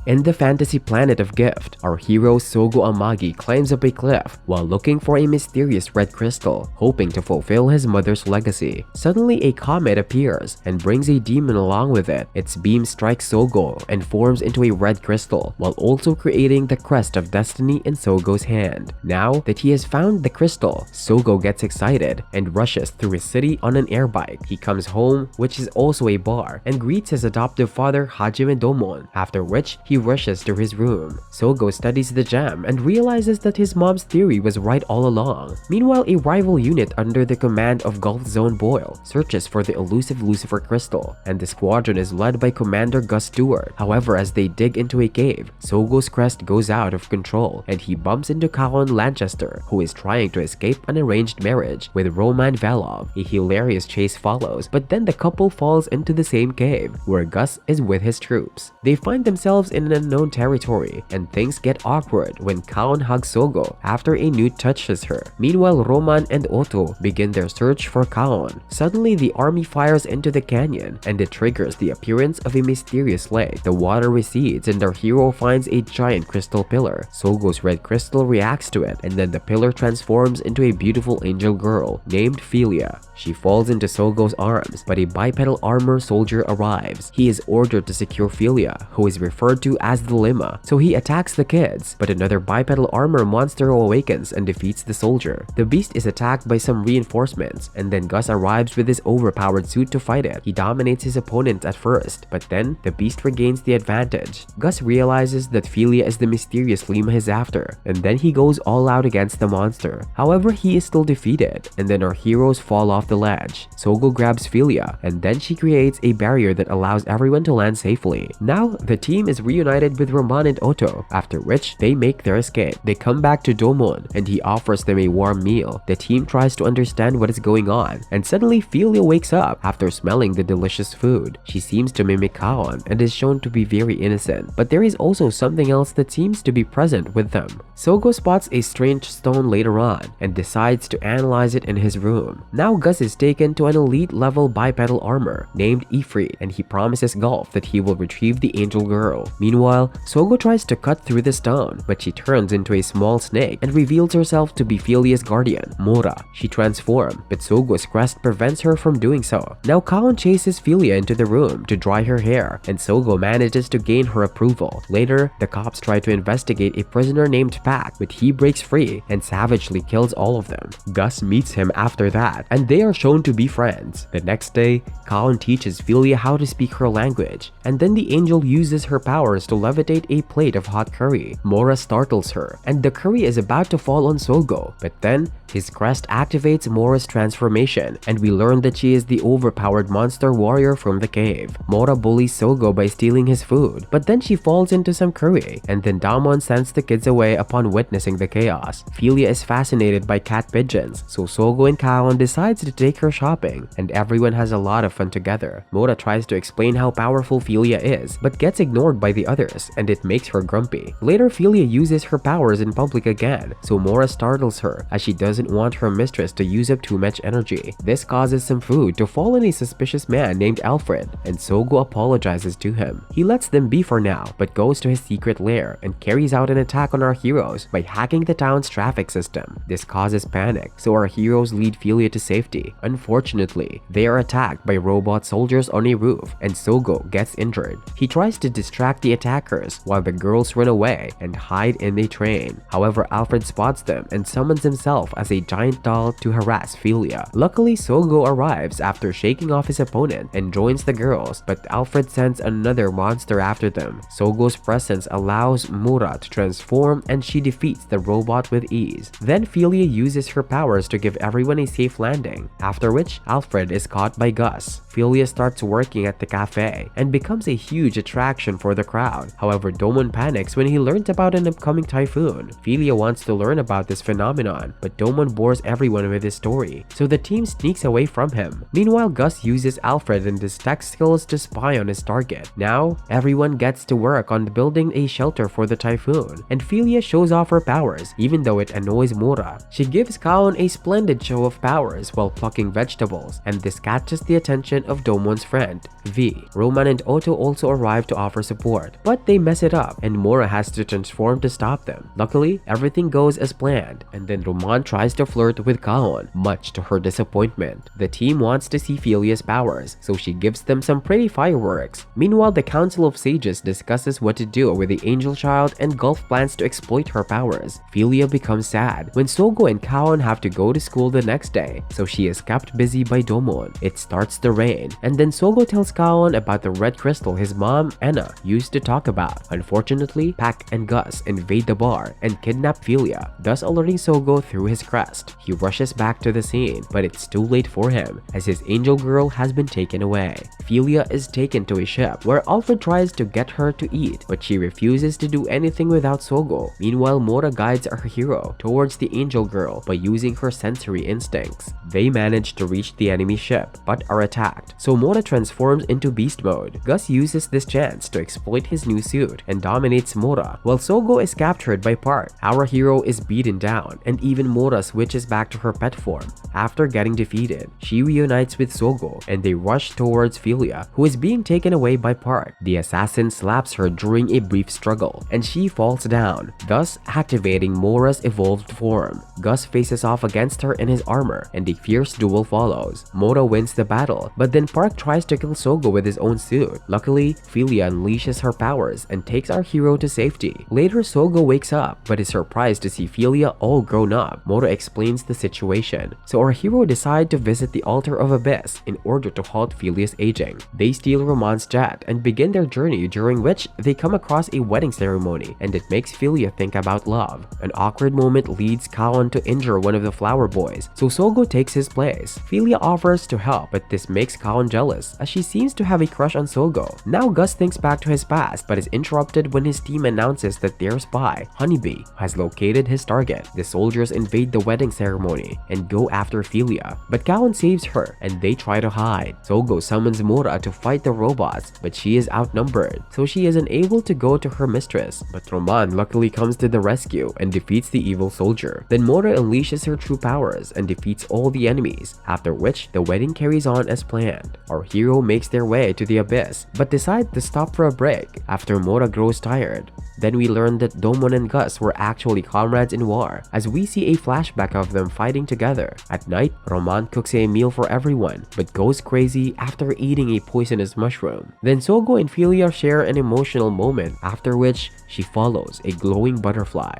In the fantasy planet of Gift, our hero Sougo Amagi climbs up a cliff while looking for a mysterious red crystal, hoping to fulfill his mother's legacy. Suddenly, a comet appears and brings a demon along with it. Its beam strikes Sougo and forms into a red crystal, while also creating the crest of destiny in Sougo's hand. Now that he has found the crystal, Sougo gets excited and rushes through his city on an air bike. He comes home, which is also a bar, and greets his adoptive father Hajime Domon, after which he rushes to his room. Sougo studies the gem and realizes that his mom's theory was right all along. Meanwhile, a rival unit under the command of Gulf Zone Boyle searches for the elusive Lucifer crystal, and the squadron is led by Commander Gus Stewart. However, as they dig into a cave, Sougo's crest goes out of control and he bumps into Kaon Lanchester, who is trying to escape an arranged marriage with Roman Velov. A hilarious chase follows, but then the couple falls into the same cave where Gus is with his troops. They find themselves in an unknown territory and things get awkward when Kaon hugs Sougo after a newt touches her. Meanwhile, Roman and Otto begin their search for Kaon. Suddenly, the army fires into the canyon and it triggers the appearance of a mysterious lake. The water recedes and our hero finds a giant crystal pillar. Sougo's red crystal reacts to it, and then the pillar transforms into a beautiful angel girl named Felia. She falls into Sougo's arms, but a bipedal armor soldier arrives. He is ordered to secure Felia, who is referred to as the Lima, so he attacks the kids, but another bipedal armor monster awakens and defeats the soldier. The beast is attacked by some reinforcements, and then Gus arrives with his overpowered suit to fight it. He dominates his opponent at first, but then the beast regains the advantage. Gus realizes that Felia is the mysterious Lima he's after, and then he goes all out against the monster. However, he is still defeated, and then our heroes fall off the ledge. Sougo grabs Felia, and then she creates a barrier that allows everyone to land safely. Now, the team is reunited with Roman and Otto, after which they make their escape. They come back to Domon, and he offers them a warm meal. The team tries to understand what is going on, and suddenly Felia wakes up after smelling the delicious food. She seems to mimic Kaon and is shown to be very innocent, but there is also something else that seems to be present with them. Sougo spots a strange stone later on and decides to analyze it in his room. Now Gus is taken to an elite level bipedal armor named Ifrit, and he promises Gulf that he will retrieve the angel girl. Meanwhile, Sougo tries to cut through the stone, but she turns into a small snake and reveals herself to be Felia's guardian, Mora. She transforms, but Sougo's crest prevents her from doing so. Now Kaon chases Felia into the room to dry her hair, and Sougo manages to gain her approval. Later, the cops try to investigate a prisoner named Pac, but he breaks free and savagely kills all of them. Gus meets him after that, and they are shown to be friends. The next day, Kaon teaches Felia how to speak her language, and then the angel uses her powers to levitate a plate of hot curry. Mora startles her, and the curry is about to fall on Sougo, but then his crest activates Mora's transformation, and we learn that she is the overpowered monster warrior from the cave. Mora bullies Sougo by stealing his food, but then she falls into some curry, and then Damon sends the kids away upon witnessing the chaos. Felia is fascinated by cat pigeons, so Sougo and Kaon decides to take her shopping, and everyone has a lot of fun together. Mora tries to explain how powerful Felia is, but gets ignored by the others, and it makes her grumpy. Later, Felia uses her powers in public again, so Mora startles her as she doesn't want her mistress to use up too much energy. This causes some food to fall on a suspicious man named Alfred, and Sougo apologizes to him. He lets them be for now, but goes to his secret lair and carries out an attack on our heroes by hacking the town's traffic system. This causes panic, so our heroes lead Felia to safety. Unfortunately, they are attacked by robot soldiers on a roof, and Sougo gets injured. He tries to distract the attackers while the girls run away and hide in a train. However, Alfred spots them and summons himself as a giant doll to harass Felia. Luckily, Sougo arrives after shaking off his opponent and joins the girls, but Alfred sends another monster after them. Sougo's presence allows Mura to transform, and she defeats the robot with ease. Then Felia uses her powers to give everyone a safe landing, after which Alfred is caught by Gus. Felia starts working at the cafe and becomes a huge attraction for the crowd. However, Domon panics when he learns about an upcoming typhoon. Felia wants to learn about this phenomenon, but Domon bores everyone with his story, so the team sneaks away from him. Meanwhile, Gus uses Alfred and his tech skills to spy on his target. Now, everyone gets to work on building a shelter for the typhoon, and Felia shows off her powers, even though it annoys Mura. She gives Kaon a splendid show of powers while plucking vegetables, and this catches the attention of Domon's friend, V. Roman and Otto also arrive to offer support. start, but they mess it up and Mora has to transform to stop them. Luckily, everything goes as planned, and then Roman tries to flirt with Kaon, much to her disappointment. The team wants to see Felia's powers, so she gives them some pretty fireworks. Meanwhile, the Council of Sages discusses what to do with the Angel Child and Gulf plans to exploit her powers. Felia becomes sad when Sougo and Kaon have to go to school the next day, so she is kept busy by Domon. It starts to rain, and then Sougo tells Kaon about the red crystal his mom, Anna, used to talk about. Unfortunately, Pac and Gus invade the bar and kidnap Felia, thus alerting Sougo through his crest. He rushes back to the scene, but it's too late for him as his angel girl has been taken away. Felia is taken to a ship where Alfred tries to get her to eat, but she refuses to do anything without Sougo. Meanwhile, Mora guides our hero towards the angel girl by using her sensory instincts. They manage to reach the enemy ship, but are attacked, so Mora transforms into beast mode. Gus uses this chance to exploit his new suit and dominates Mora, while Sougo is captured by Park. Our hero is beaten down, and even Mora switches back to her pet form. After getting defeated, she reunites with Sougo, and they rush towards Felia, who is being taken away by Park. The assassin slaps her during a brief struggle, and she falls down, thus activating Mora's evolved form. Gus faces off against her in his armor, and a fierce duel follows. Mora wins the battle, but then Park tries to kill Sougo with his own suit. Luckily, Felia unleashes her powers and takes our hero to safety. Later, Sougo wakes up, but is surprised to see Felia all grown up. Mora explains the situation, so our hero decides to visit the altar of Abyss in order to halt Felia's aging. They steal Roman's jet and begin their journey, during which they come across a wedding ceremony, and it makes Felia think about love. An awkward moment leads Kaon to injure one of the flower boys, so Sougo takes his place. Felia offers to help, but this makes Kaon jealous as she seems to have a crush on Sougo. Now Gus thinks back to his past, but is interrupted when his team announces that their spy, Honeybee, has located his target. The soldiers invade the wedding ceremony and go after Felia, but Kaon saves her and they try to hide. Sougo summons Mora to fight the robots, but she is outnumbered, so she is unable to go to her mistress. But Roman luckily comes to the rescue and defeats the evil soldier. Then Mora unleashes her true powers and defeats all the enemies, after which the wedding carries on as planned. Our hero makes their way to the abyss, but decide to stop for a break after Mora grows tired. Then we learn that Domon and Gus were actually comrades in war, as we see a flashback of them fighting together. At night, Roman cooks a meal for everyone, but goes crazy after eating a poisonous mushroom. Then Sougo and Felia share an emotional moment, after which she follows a glowing butterfly.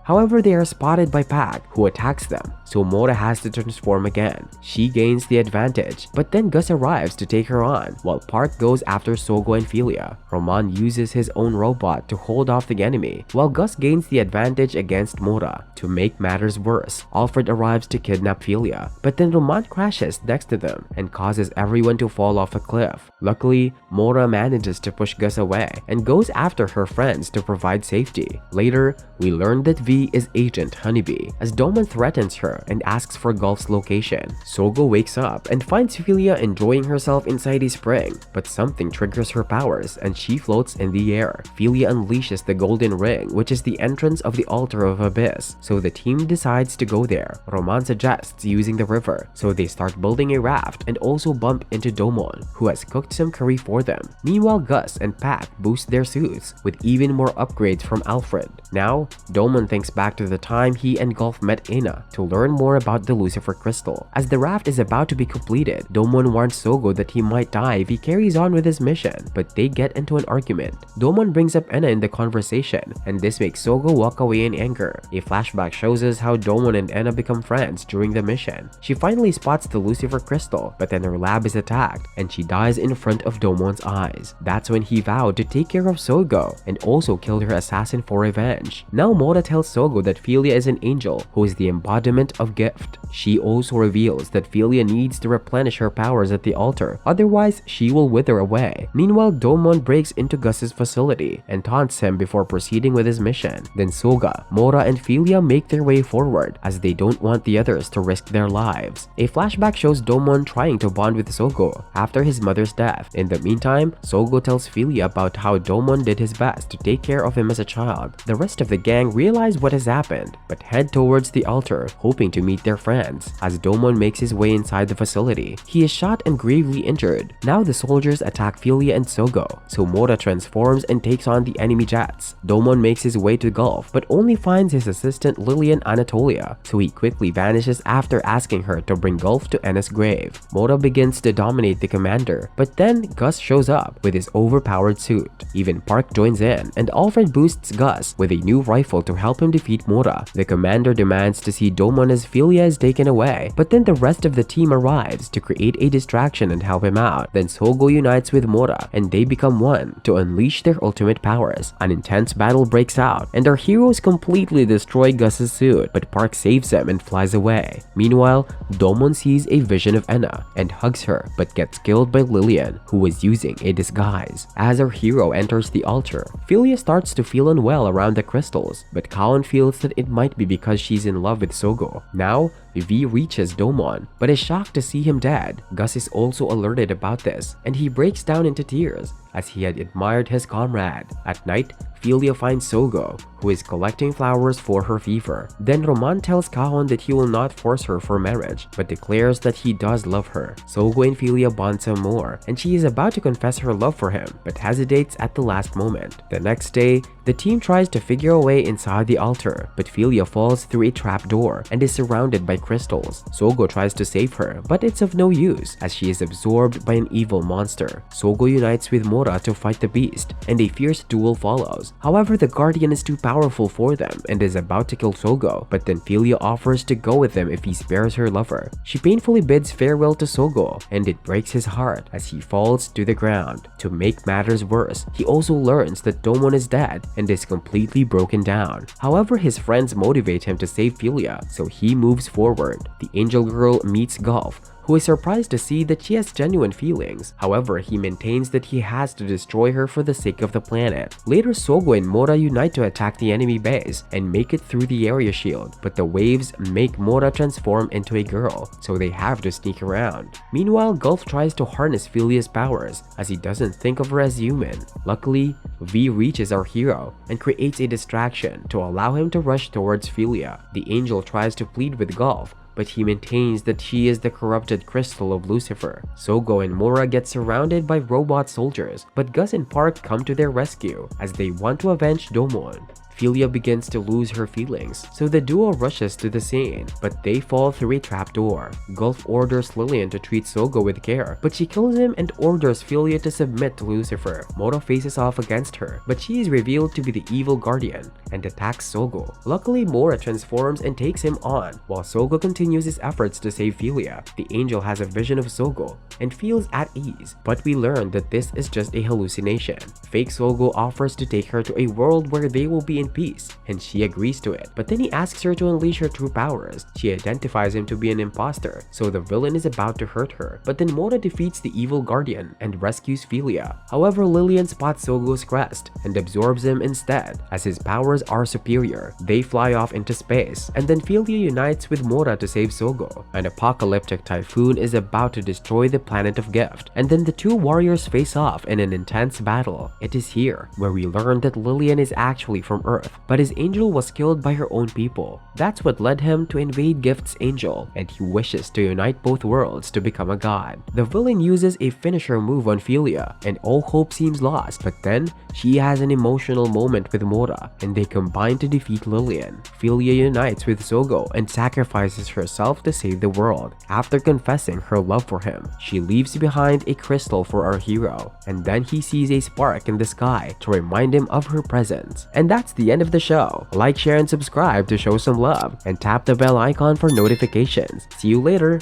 However, they are spotted by Pac, who attacks them, so Mora has to transform again. She gains the advantage, but then Gus arrives to take her on, while Park goes after Sougo and Felia. Roman uses his own robot to hold off the enemy, while Gus gains the advantage against Mora. To make matters worse, Alfred arrives to kidnap Felia, but then Roman crashes next to them and causes everyone to fall off a cliff. Luckily, Mora manages to push Gus away and goes after her friends to provide safety. Later, we learn that V is Agent Honeybee, as Domon threatens her and asks for Gulf's location. Sougo wakes up and finds Felia enjoying herself inside a spring, but something triggers her powers and she floats in the air. Felia unleashes the golden ring, which is the entrance of the altar of Abyss, so the team decides to go there. Roman suggests using the river, so they start building a raft and also bump into Domon, who has cooked some curry for them. Meanwhile, Gus and Pac boost their suits with even more upgrades from Alfred. Now, Domon thinks back to the time he and Gulf met Anna to learn more about the Lucifer crystal. As the raft is about to be completed, Domon warns Sougo that he might die if he carries on with his mission, but they get into an argument. Domon brings up Anna in the conversation, and this makes Sougo walk away in anger. A flashback shows us how Domon and Anna become friends during the mission. She finally spots the Lucifer crystal, but then her lab is attacked, and she dies in front of Domon's eyes. That's when he vowed to take care of Sougo, and also killed her assassin for revenge. Now Mora tells Sougo that Felia is an angel who is the embodiment of gift. She also reveals that Felia needs to replenish her powers at the altar, otherwise she will wither away. Meanwhile, Domon breaks into Gus's facility and taunts him before proceeding with his mission. Then Souga, Mora, and Felia make their way forward as they don't want the others to risk their lives. A flashback shows Domon trying to bond with Sougo after his mother's death. In the meantime, Sougo tells Felia about how Domon did his best to take care of him as a child. The rest of the gang realize what has happened, but head towards the altar, hoping hoping to meet their friends. As Domon makes his way inside the facility, he is shot and gravely injured. Now the soldiers attack Felia and Sougo, so Mora transforms and takes on the enemy jets. Domon makes his way to Gulf, but only finds his assistant Lillian Anatolia, so he quickly vanishes after asking her to bring Gulf to Enna's grave. Mora begins to dominate the commander, but then Gus shows up with his overpowered suit. Even Park joins in, and Alfred boosts Gus with a new rifle to help him defeat Mora. The commander demands to see Domon as Felia is taken away, but then the rest of the team arrives to create a distraction and help him out. Then Sougo unites with Mora, and they become one to unleash their ultimate powers. An intense battle breaks out, and our heroes completely destroy Gus's suit, but Park saves him and flies away. Meanwhile, Domon sees a vision of Enna and hugs her, but gets killed by Lillian, who was using a disguise. As our hero enters the altar, Felia starts to feel unwell around the crystals, but Kaon feels that it might be because she's in love with Sougo. Now, V reaches Domon, but is shocked to see him dead. Gus is also alerted about this, and he breaks down into tears as he had admired his comrade. At night, Felia finds Sougo, who is collecting flowers for her fever. Then Roman tells Kaon that he will not force her for marriage, but declares that he does love her. Sougo and Felia bond some more, and she is about to confess her love for him, but hesitates at the last moment. The next day, the team tries to figure a way inside the altar, but Felia falls through a trap door and is surrounded by crystals. Sougo tries to save her, but it's of no use as she is absorbed by an evil monster. Sougo unites with Mora to fight the beast, and a fierce duel follows. However, the Guardian is too powerful for them and is about to kill Sougo, but then Felia offers to go with him if he spares her lover. She painfully bids farewell to Sougo, and it breaks his heart as he falls to the ground. To make matters worse, he also learns that Domon is dead and is completely broken down. However, his friends motivate him to save Felia, so he moves forward. The angel girl meets Gulf, who is surprised to see that she has genuine feelings. However, he maintains that he has to destroy her for the sake of the planet. Later, Sougo and Mora unite to attack the enemy base and make it through the area shield, but the waves make Mora transform into a girl, so they have to sneak around. Meanwhile, Gulf tries to harness Felia's powers as he doesn't think of her as human. Luckily, V reaches our hero and creates a distraction to allow him to rush towards Felia. The angel tries to plead with Gulf, but he maintains that she is the corrupted crystal of Lucifer. Sougo and Mora get surrounded by robot soldiers, but Gus and Park come to their rescue as they want to avenge Domon. Felia begins to lose her feelings, so the duo rushes to the scene, but they fall through a trapdoor. Gulf orders Lillian to treat Sougo with care, but she kills him and orders Felia to submit to Lucifer. Mora faces off against her, but she is revealed to be the evil guardian and attacks Sougo. Luckily, Mora transforms and takes him on, while Sougo continues his efforts to save Felia. The angel has a vision of Sougo and feels at ease, but we learn that this is just a hallucination. Fake Sougo offers to take her to a world where they will be in peace, and she agrees to it, but then he asks her to unleash her true powers. She identifies him to be an imposter, so the villain is about to hurt her, but then Mora defeats the evil guardian and rescues Felia. However, Lillian spots Sougo's crest and absorbs him instead, as his powers are superior. They fly off into space, and then Felia unites with Mora to save Sougo. An apocalyptic typhoon is about to destroy the planet of Gift, and then the two warriors face off in an intense battle. It is here where we learn that Lillian is actually from Earth, but his angel was killed by her own people. That's what led him to invade Gift's angel, and he wishes to unite both worlds to become a god. The villain uses a finisher move on Felia, and all hope seems lost, but then she has an emotional moment with Mora, and they combine to defeat Lillian. Felia unites with Sougo and sacrifices herself to save the world. After confessing her love for him, she leaves behind a crystal for our hero, and then he sees a spark in the sky to remind him of her presence. And that's the end of the show. Like, share, and subscribe to show some love, and tap the bell icon for notifications. See you later!